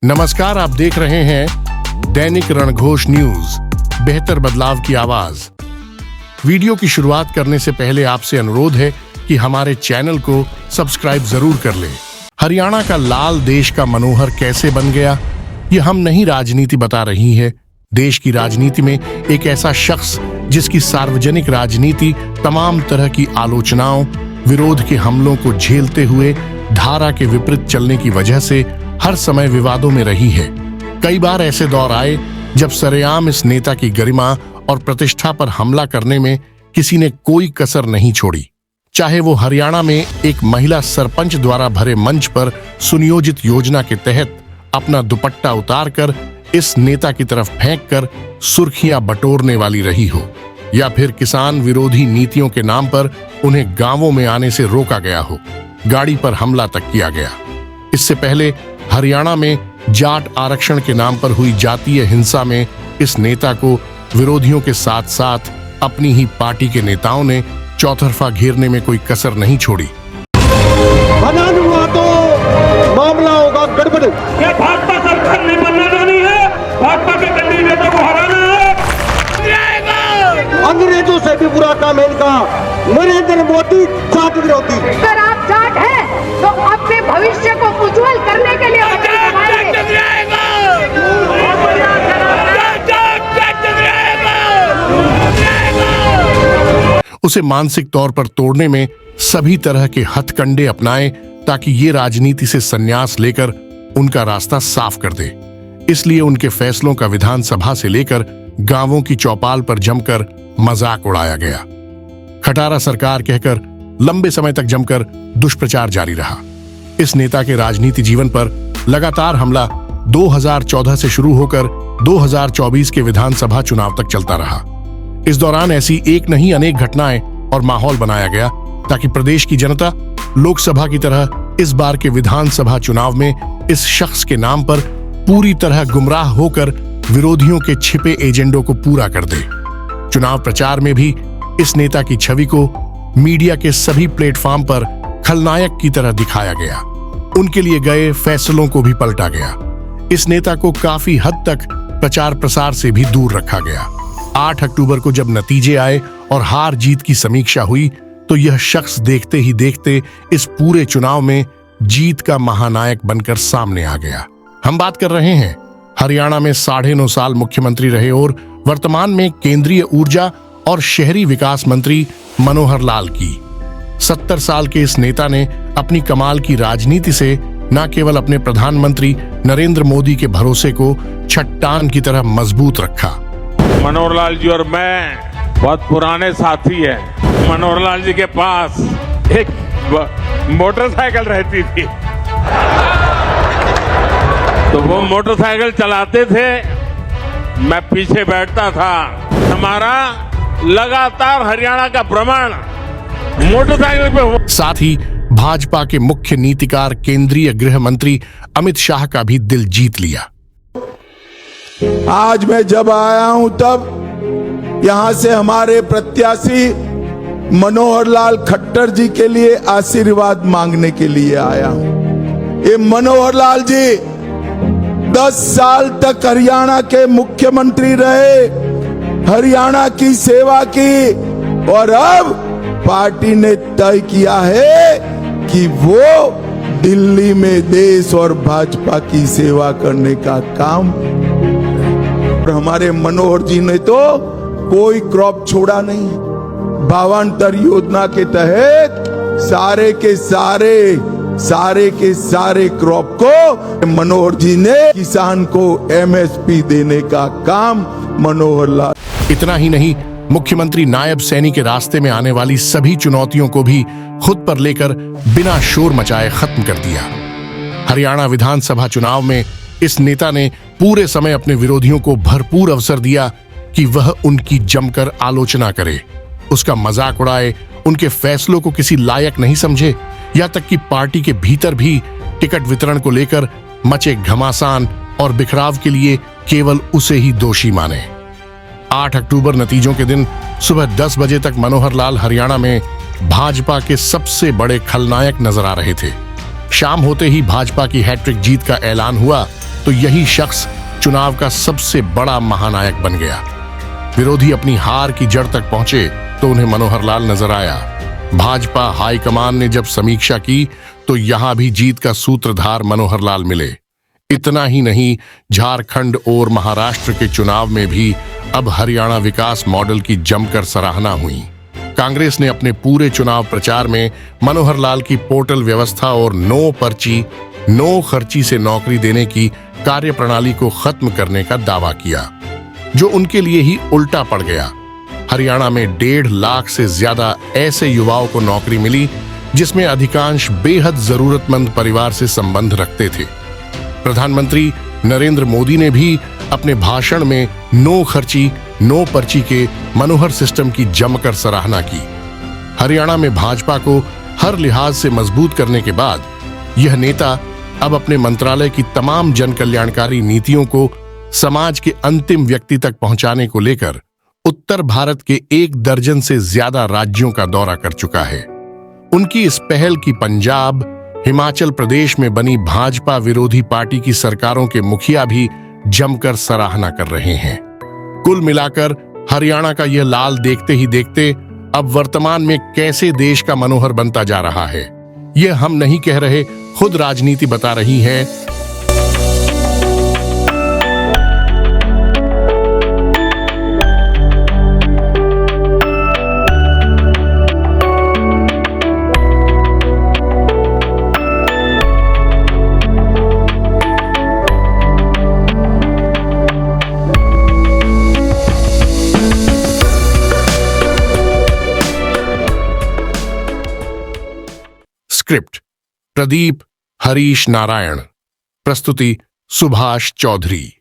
नमस्कार, आप देख रहे हैं दैनिक रणघोष न्यूज, बेहतर बदलाव की आवाज। वीडियो की शुरुआत करने से पहले आपसे अनुरोध है कि हमारे चैनल को सब्सक्राइब जरूर कर लें। हरियाणा का लाल देश का मनोहर कैसे बन गया, ये हम नहीं राजनीति बता रही है। देश की राजनीति में एक ऐसा शख्स जिसकी सार्वजनिक राजनीति तमाम तरह की आलोचनाओं, विरोध के हमलों को झेलते हुए धारा के विपरीत चलने की वजह से हर समय विवादों में रही है। कई बार ऐसे दौर आए जब सरेआम इस नेता की गरिमा और प्रतिष्ठा पर हमला करने में किसी ने कोई कसर नहीं छोड़ी। चाहे वो हरियाणा में एक महिला सरपंच द्वारा भरे मंच पर सुनियोजित योजना के तहत अपना दुपट्टा उतारकर इस नेता की तरफ फेंककर सुर्खियां बटोरने वाली रही हो, या फिर किसान विरोधी नीतियों के नाम पर उन्हें गांवों में आने से रोका गया हो, गाड़ी पर हमला तक किया गया। इससे पहले हरियाणा में जाट आरक्षण के नाम पर हुई जातीय हिंसा में इस नेता को विरोधियों के साथ साथ अपनी ही पार्टी के नेताओं ने चौतरफा घेरने में कोई कसर नहीं छोड़ी। बनान हुआ तो मामला होगा गड़बड़। क्या भाजपा सरकार नहीं बनना चाहती है? भाजपा के कैंडिडेटों को हराना है। अंग्रेजों से भी बुरा काम है इनका। नरेंद्र मोदी जाट विरोधी। अगर आप जाट हैं तो अपने भविष्य को उज्जवल करने के लिए उसे मानसिक तौर पर तोड़ने में सभी तरह के हथकंडे अपनाए ताकि ये राजनीति से संन्यास लेकर उनका रास्ता साफ कर दे। इसलिए उनके फैसलों का विधानसभा से लेकर गांवों की चौपाल पर जमकर मजाक उड़ाया गया। खटारा सरकार कहकर लंबे समय तक जमकर दुष्प्रचार जारी रहा। इस नेता के राजनीति जीवन पर लगातार हमला 2014 से शुरू होकर 2024 के विधानसभा चुनाव तक चलता रहा। इस दौरान ऐसी एक नहीं अनेक घटनाएं और माहौल बनाया गया ताकि प्रदेश की जनता लोकसभा की तरह इस बार के विधानसभा चुनाव में इस शख्स के नाम पर पूरी तरह गुमराह होकर विरोधियों के छिपे एजेंडों को पूरा कर दे। चुनाव प्रचार में भी इस नेता की छवि को मीडिया के सभी प्लेटफॉर्म पर खलनायक की तरह दिखाया गया। उनके लिए गए फैसलों को भी पलटा गया। इस नेता को काफी हद तक प्रचार प्रसार से भी दूर रखा गया। 8 अक्टूबर को जब नतीजे आए और हार जीत की समीक्षा हुई तो यह शख्स देखते ही देखते इस पूरे चुनाव में जीत का महानायक बनकर सामने आ गया। हम बात कर रहे हैं हरियाणा में 9.5 साल मुख्यमंत्री रहे और वर्तमान में केंद्रीय ऊर्जा और शहरी विकास मंत्री मनोहर लाल की। 70 साल के इस नेता ने अपनी कमाल की राजनीति से न केवल अपने प्रधानमंत्री नरेंद्र मोदी के भरोसे को चट्टान की तरह मजबूत रखा। मनोहर लाल जी और मैं बहुत पुराने साथी हैं। मनोहर लाल जी के पास एक मोटरसाइकिल रहती थी, तो वो मोटरसाइकिल चलाते थे, मैं पीछे बैठता था। हमारा लगातार हरियाणा का भ्रमण मोटरसाइकिल पे हो। साथ ही भाजपा के मुख्य नीतिकार केंद्रीय गृह मंत्री अमित शाह का भी दिल जीत लिया। आज मैं जब आया हूं तब यहां से हमारे प्रत्याशी मनोहर लाल खट्टर जी के लिए आशीर्वाद मांगने के लिए आया हूं। ये मनोहर लाल जी 10 साल तक हरियाणा के मुख्यमंत्री रहे, हरियाणा की सेवा की, और अब पार्टी ने तय किया है कि वो दिल्ली में देश और भाजपा की सेवा करने का काम। और हमारे मनोहर जी ने तो कोई क्रॉप छोड़ा नहीं। भावांतर योजना के तहत सारे के सारे क्रॉप को मनोहर जी ने किसान को MSP देने का काम मनोहर लाल। इतना ही नहीं, मुख्यमंत्री नायब सैनी के रास्ते में आने वाली सभी चुनौतियों को भी खुद पर लेकर बिना शोर मचाए खत्म कर दिया। हरियाणा विधानसभा चुनाव में इस नेता ने पूरे समय अपने विरोधियों को भरपूर अवसर दिया कि वह उनकी जमकर आलोचना करे, उसका मजाक उड़ाए, उनके फैसलों को किसी लायक नहीं समझे, या तक कि पार्टी के भीतर भी टिकट वितरण को लेकर मचे घमासान और बिखराव के लिए केवल उसे ही दोषी माने। 8 अक्टूबर नतीजों के दिन सुबह 10 बजे तक मनोहर लाल हरियाणा में भाजपा के सबसे बड़े खलनायक नजर आ रहे थे। शाम होते ही भाजपा की हैट्रिक जीत का ऐलान हुआ तो यही शख्स चुनाव का सबसे बड़ा महानायक बन गया। विरोधी अपनी हार की जड़ तक पहुंचे तो उन्हें मनोहर लाल नजर आया। भाजपा हाईकमान ने जब समीक्षा की तो यहां भी जीत का सूत्रधार मनोहर लाल मिले। इतना ही नहीं, झारखंड और महाराष्ट्र के चुनाव में भी अब हरियाणा विकास मॉडल की जमकर सराहना हुई। कांग्रेस ने अपने पूरे चुनाव प्रचार में मनोहर लाल की पोर्टल व्यवस्था और नो पर्ची नो खर्ची से नौकरी देने की कार्यप्रणाली को खत्म करने का दावा किया, जो उनके लिए ही उल्टा पड़ गया। हरियाणा में 1.5 लाख से ज्यादा ऐसे युवाओं को नौकरी मिली जिसमें अधिकांश बेहद जरूरतमंद परिवार से संबंध रखते थे। प्रधानमंत्री नरेंद्र मोदी ने भी अपने भाषण में नो खर्ची नो पर्ची के मनोहर सिस्टम की जमकर सराहना की। हरियाणा में भाजपा को हर लिहाज से मजबूत करने के बाद यह नेता अब अपने मंत्रालय की तमाम जन कल्याणकारी नीतियों को समाज के अंतिम व्यक्ति तक पहुंचाने को लेकर उत्तर भारत के 1 दर्जन से ज्यादा राज्यों का दौरा कर चुका है। उनकी इस पहल की पंजाब, हिमाचल प्रदेश में बनी भाजपा विरोधी पार्टी की सरकारों के मुखिया भी जमकर सराहना कर रहे हैं। कुल मिलाकर हरियाणा का यह लाल देखते ही देखते अब वर्तमान में कैसे देश का मनोहर बनता जा रहा है, यह हम नहीं कह रहे, खुद राजनीति बता रही है। स्क्रिप्ट प्रदीप हरीश नारायण, प्रस्तुति सुभाष चौधरी।